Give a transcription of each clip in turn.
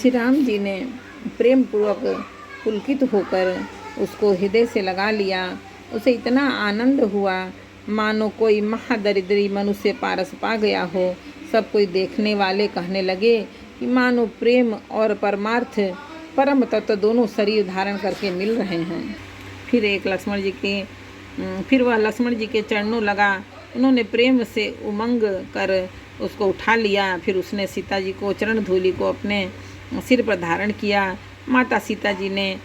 श्री राम जी ने प्रेम पूर्वक पुलकित होकर उसको हृदय से लगा लिया। उसे इतना आनंद हुआ मानो कोई महादरिद्री मनुष्य पारस पा गया हो। सब कोई देखने वाले कहने लगे कि मानो प्रेम और परमार्थ परम तत्व दोनों शरीर धारण करके मिल रहे हैं। फिर वह लक्ष्मण जी के चरणों लगा। उन्होंने प्रेम से उमंग कर उसको उठा लिया। फिर उसने सीता जी को चरण धूलि को अपने सिर पर धारण किया। माता सीता जी ने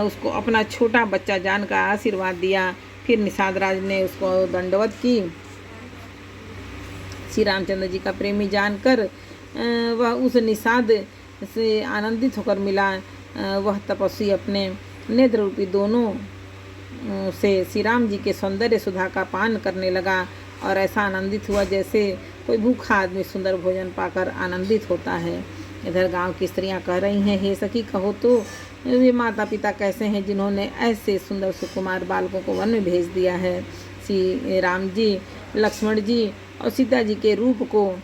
उसको अपना छोटा बच्चा जानकर आशीर्वाद दिया। फिर निषाद राज ने उसको दंडवत की। श्री रामचंद्र जी का प्रेमी जानकर वह उस निषाद से आनंदित होकर मिला। वह तपस्वी अपने नेत्र रूपी दोनों से श्री राम जी के सौंदर्य सुधा का पान करने लगा और ऐसा आनंदित हुआ जैसे कोई भूखा आदमी सुंदर भोजन पाकर आनंदित होता है। इधर गांव की स्त्रियां कह रही हैं, हे सखी कहो तो ये माता पिता कैसे हैं जिन्होंने ऐसे सुंदर सुकुमार बालकों को वन में भेज दिया है। श्री राम जी, लक्ष्मण जी और सीता जी के रूप को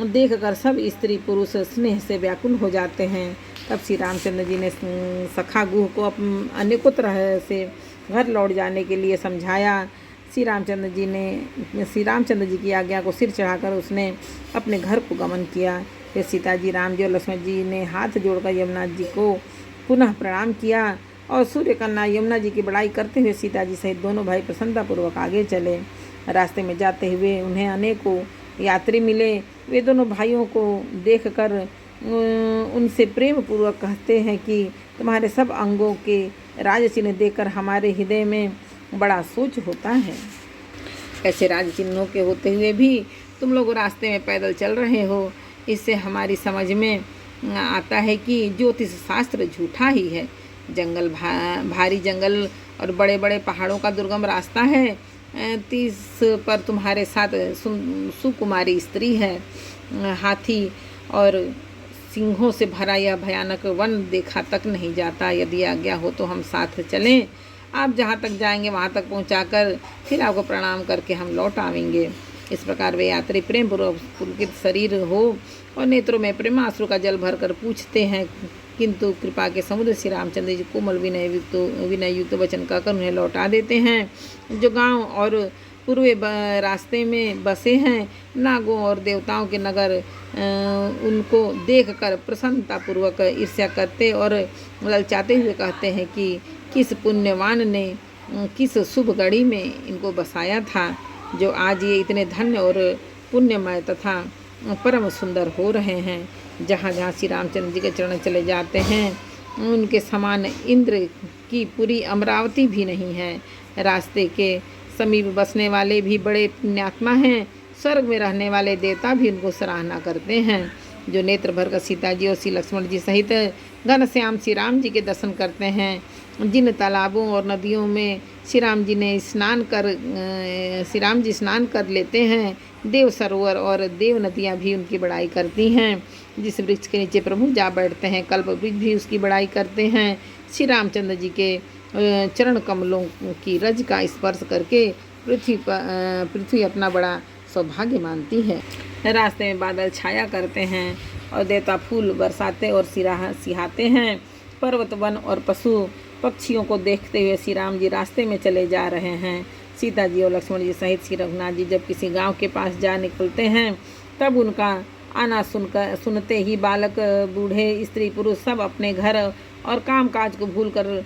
देखकर सब स्त्री पुरुष स्नेह से व्याकुल हो जाते हैं। तब श्री रामचंद्र जी ने सखा गुह को अनेकों तरह से घर लौट जाने के लिए समझाया। श्री रामचंद्र जी की आज्ञा को सिर चढ़ाकर उसने अपने घर को गमन किया। फिर सीता जी, राम जी और लक्ष्मण जी ने हाथ जोड़कर यमुना जी को पुनः प्रणाम किया और सूर्य कन्या यमुना जी की बड़ाई करते हुए सीता जी सहित दोनों भाई प्रसन्नतापूर्वक आगे चले। रास्ते में जाते हुए उन्हें अनेकों यात्री मिले। वे दोनों भाइयों को देखकर उनसे प्रेम पूर्वक कहते हैं कि तुम्हारे सब अंगों के राज चिन्ह देखकर हमारे हृदय में बड़ा सोच होता है। ऐसे राज चिन्हों के होते हुए भी तुम लोग रास्ते में पैदल चल रहे हो। इससे हमारी समझ में आता है कि ज्योतिष शास्त्र झूठा ही है। भारी जंगल और बड़े बड़े पहाड़ों का दुर्गम रास्ता है। 30 पर तुम्हारे साथ सुकुमारी स्त्री है। हाथी और सिंहों से भरा यह भयानक वन देखा तक नहीं जाता। यदि आज्ञा हो तो हम साथ चलें। आप जहाँ तक जाएंगे वहाँ तक पहुँचाकर फिर आपको प्रणाम करके हम लौट आवेंगे। इस प्रकार वे यात्री प्रेम पूर्वक पुलकित शरीर हो और नेत्रों में प्रेमाश्रु का जल भरकर पूछते हैं, किंतु कृपा के समुद्र श्री रामचंद्र जी कोमल विनय युक्त वचन कहकर उन्हें लौटा देते हैं। जो गांव और पूर्व रास्ते में बसे हैं, नागों और देवताओं के नगर उनको देखकर प्रसन्नतापूर्वक ईर्ष्या करते और ललचाते हुए कहते हैं कि किस पुण्यवान ने किस शुभ घड़ी में इनको बसाया था, जो आज ये इतने धन्य और पुण्यमय तथा परम सुंदर हो रहे हैं। जहाँ जहाँ श्री रामचंद्र जी के चरण चले जाते हैं उनके समान इंद्र की पूरी अमरावती भी नहीं है। रास्ते के समीप बसने वाले भी बड़े पुण्यात्मा हैं। स्वर्ग में रहने वाले देवता भी उनको सराहना करते हैं। जो नेत्र भरकर सीता जी और श्री लक्ष्मण जी सहित घनश्याम श्री राम जी के दर्शन करते हैं, जिन तालाबों और नदियों में श्री राम जी स्नान कर लेते हैं, देव सरोवर और देव नदियाँ भी उनकी बड़ाई करती हैं। जिस वृक्ष के नीचे प्रभु जा बैठते हैं, कल्प वृक्ष भी उसकी बड़ाई करते हैं। श्री रामचंद्र जी के चरण कमलों की रज का स्पर्श करके पृथ्वी अपना बड़ा सौभाग्य मानती है। रास्ते में बादल छाया करते हैं और देवता फूल बरसाते और सिहाते हैं। पर्वत, वन और पशु पक्षियों को देखते हुए श्री राम जी रास्ते में चले जा रहे हैं। सीता जी और लक्ष्मण जी सहित श्री रघुनाथ जी जब किसी गांव के पास जा निकलते हैं, तब उनका आना सुनते ही बालक, बूढ़े, स्त्री, पुरुष सब अपने घर और काम काज को भूलकर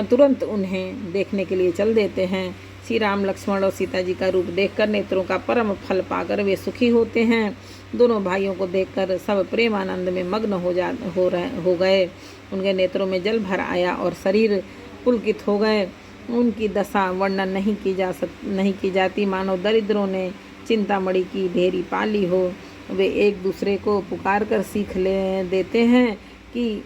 तुरंत उन्हें देखने के लिए चल देते हैं। श्री राम, लक्ष्मण और सीता जी का रूप देखकर नेत्रों का परम फल पाकर वे सुखी होते हैं। दोनों भाइयों को देखकर सब प्रेम आनंद में मग्न हो गए। उनके नेत्रों में जल भर आया और शरीर पुलकित हो गए। उनकी दशा वर्णन नहीं की जाती, मानो दरिद्रों ने चिंतामणि की ढेरी पाली हो। वे एक दूसरे को पुकार कर सीख ले देते हैं कि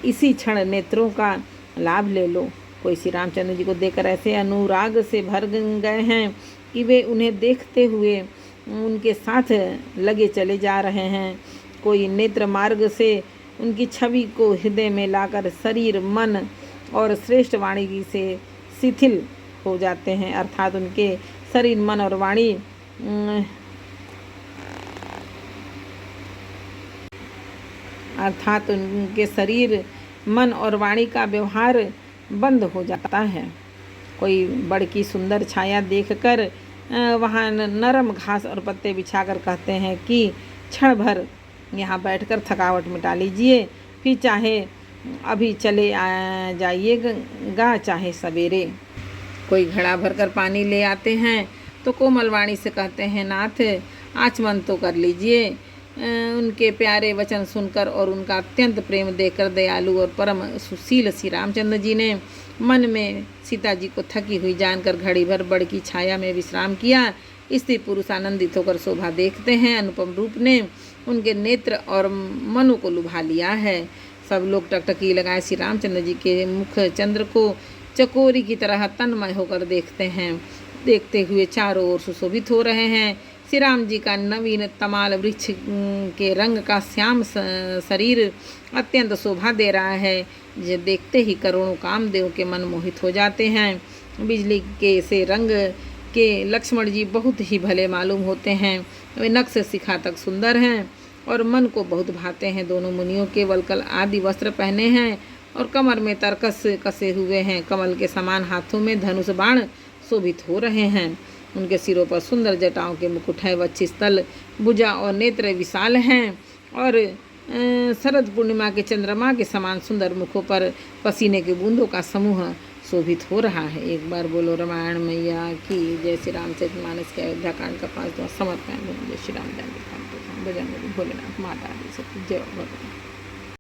इसी क्षण नेत्रों का लाभ ले लो। कोई श्री रामचंद्र जी को देखकर ऐसे अनुराग से भर गए हैं कि वे उन्हें देखते हुए उनके साथ लगे चले जा रहे हैं। कोई नेत्र मार्ग से उनकी छवि को हृदय में लाकर शरीर, मन और श्रेष्ठ वाणी से शिथिल हो जाते हैं, अर्थात उनके शरीर, मन और वाणी अर्थात उनके शरीर, मन और वाणी का व्यवहार बंद हो जाता है। कोई बड़की सुंदर छाया देखकर वहाँ नरम घास और पत्ते बिछाकर कहते हैं कि क्षण भर यहाँ बैठकर थकावट मिटा लीजिए, फिर चाहे अभी चले जाइएगा, चाहे सवेरे। कोई घड़ा भरकर पानी ले आते हैं तो कोमल वाणी से कहते हैं, नाथ आचमन तो कर लीजिए। उनके प्यारे वचन सुनकर और उनका अत्यंत प्रेम देकर दयालु और परम सुशील श्री रामचंद्र जी ने मन में सीता जी को थकी हुई जानकर घड़ी भर बड़ की छाया में विश्राम किया। स्त्री पुरुष आनंदित होकर शोभा देखते हैं। अनुपम रूप ने उनके नेत्र और मनु को लुभा लिया है। सब लोग टकटकी लगाए श्री रामचंद्र जी के मुख चंद्र को चकोरी की तरह तन्मय होकर देखते हैं। देखते हुए चारों ओर सुशोभित हो रहे हैं। श्री राम जी का नवीन तमाल वृक्ष के रंग का श्याम शरीर अत्यंत शोभा दे रहा है। ये देखते ही करोड़ों कामदेव के मन मोहित हो जाते हैं। बिजली के से रंग के लक्ष्मण जी बहुत ही भले मालूम होते हैं। वे नख से शिखा तक सुंदर हैं और मन को बहुत भाते हैं। दोनों मुनियों के वलकल आदि वस्त्र पहने हैं और कमर में तरकस कसे हुए हैं। कमल के समान हाथों में धनुष बाण शोभित हो रहे हैं। उनके सिरों पर सुंदर जटाओं के मुकुट है। वक्षस्थल, भुजा और नेत्र विशाल हैं और शरद पूर्णिमा के चंद्रमा के समान सुंदर मुखों पर पसीने के बूंदों का समूह शोभित हो रहा है। एक बार बोलो रामायण मैया की जय। श्री रामचरितमानस के अयोध्या कांड का 5वां समर्पण। जय श्री राम। जय भोलेनाथ, माता दी जय भगवान।